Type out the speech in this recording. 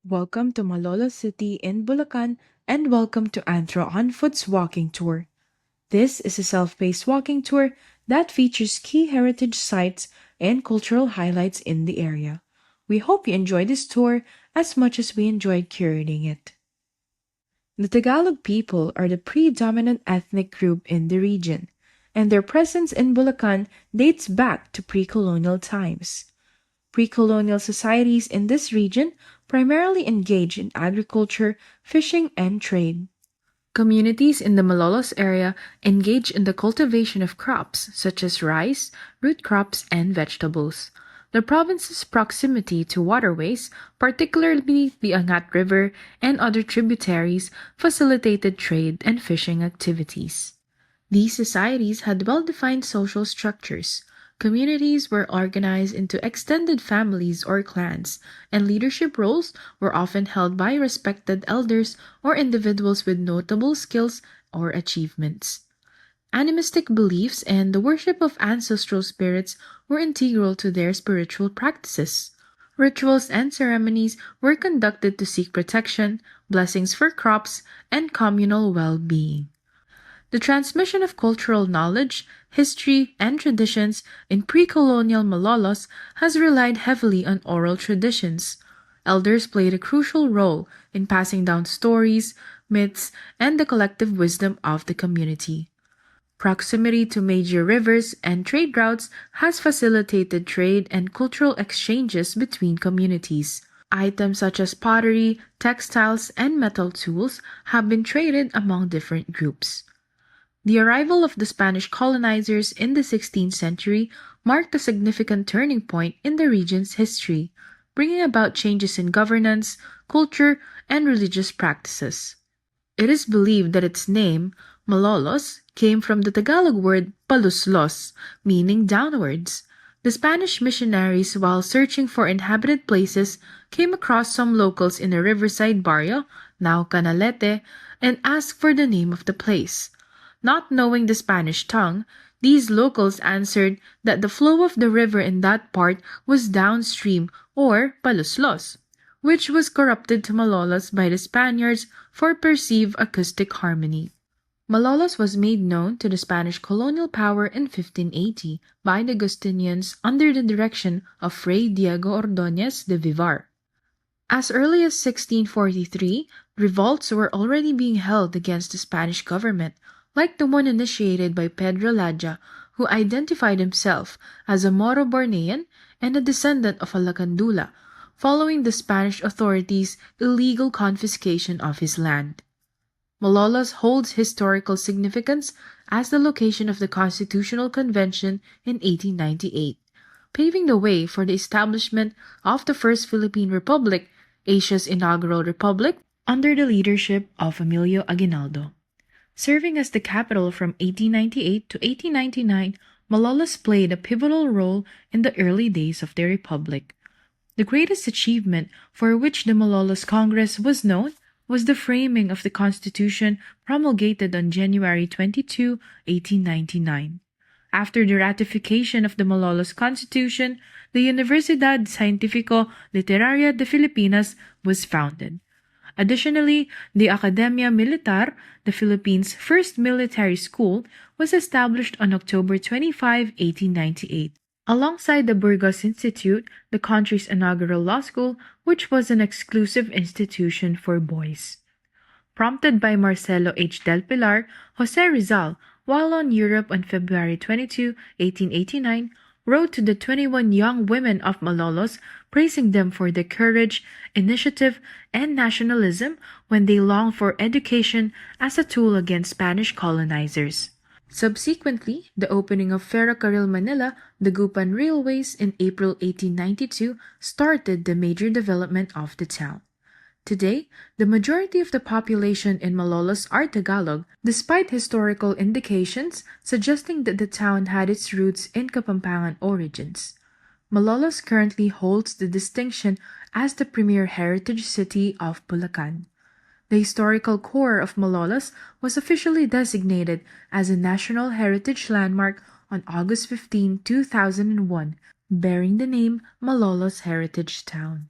Welcome to Malolos City in Bulacan and welcome to Anthro on Foot's walking tour. This is a self-paced walking tour that features key heritage sites and cultural highlights in the area. We hope you enjoy this tour as much as we enjoyed curating it. The Tagalog people are the predominant ethnic group in the region, and their presence in Bulacan dates back to pre-colonial times. Pre-colonial societies in this region primarily engaged in agriculture, fishing, and trade. Communities in the Malolos area engage in the cultivation of crops such as rice, root crops, and vegetables. The province's proximity to waterways, particularly the Angat River and other tributaries, facilitated trade and fishing activities. These societies had well-defined social structures. Communities were organized into extended families or clans, and leadership roles were often held by respected elders or individuals with notable skills or achievements. Animistic beliefs and the worship of ancestral spirits were integral to their spiritual practices. Rituals and ceremonies were conducted to seek protection, blessings for crops, and communal well-being. The transmission of cultural knowledge, history, and traditions in pre-colonial Malolos has relied heavily on oral traditions. Elders played a crucial role in passing down stories, myths, and the collective wisdom of the community. Proximity to major rivers and trade routes has facilitated trade and cultural exchanges between communities. Items such as pottery, textiles, and metal tools have been traded among different groups. The arrival of the Spanish colonizers in the 16th century marked a significant turning point in the region's history, bringing about changes in governance, culture, and religious practices. It is believed that its name, Malolos, came from the Tagalog word paluslos, meaning downwards. The Spanish missionaries, while searching for inhabited places, came across some locals in a riverside barrio, now Canalete, and asked for the name of the place. Not knowing the Spanish tongue, these locals answered that the flow of the river in that part was downstream or paluslos, which was corrupted to Malolos by the Spaniards for perceived acoustic harmony. Malolos was made known to the Spanish colonial power in 1580 by the Agustinians under the direction of Fray Diego Ordóñez de Vivar. As early as 1643, revolts were already being held against the Spanish government, like the one initiated by Pedro Ladja, who identified himself as a Moro Bornean and a descendant of a Lacandula, following the Spanish authorities' illegal confiscation of his land. Malolos holds historical significance as the location of the Constitutional Convention in 1898, paving the way for the establishment of the First Philippine Republic, Asia's inaugural republic, under the leadership of Emilio Aguinaldo. Serving as the capital from 1898 to 1899, Malolos played a pivotal role in the early days of the republic. The greatest achievement for which the Malolos Congress was known was the framing of the Constitution promulgated on January 22, 1899. After the ratification of the Malolos Constitution, the Universidad Científico-Literaria de Filipinas was founded. Additionally, the Academia Militar, the Philippines' first military school, was established on October 25, 1898, alongside the Burgos Institute, the country's inaugural law school, which was an exclusive institution for boys. Prompted by Marcelo H. del Pilar, Jose Rizal, while on Europe on February 22, 1889, wrote to the 21 young women of Malolos, praising them for their courage, initiative, and nationalism when they longed for education as a tool against Spanish colonizers. Subsequently, the opening of Ferrocarril Manila, the Gupan Railways in April 1892 started the major development of the town. Today, the majority of the population in Malolos are Tagalog, despite historical indications suggesting that the town had its roots in Kapampangan origins. Malolos currently holds the distinction as the premier heritage city of Bulacan. The historical core of Malolos was officially designated as a National Heritage Landmark on August 15, 2001, bearing the name Malolos Heritage Town.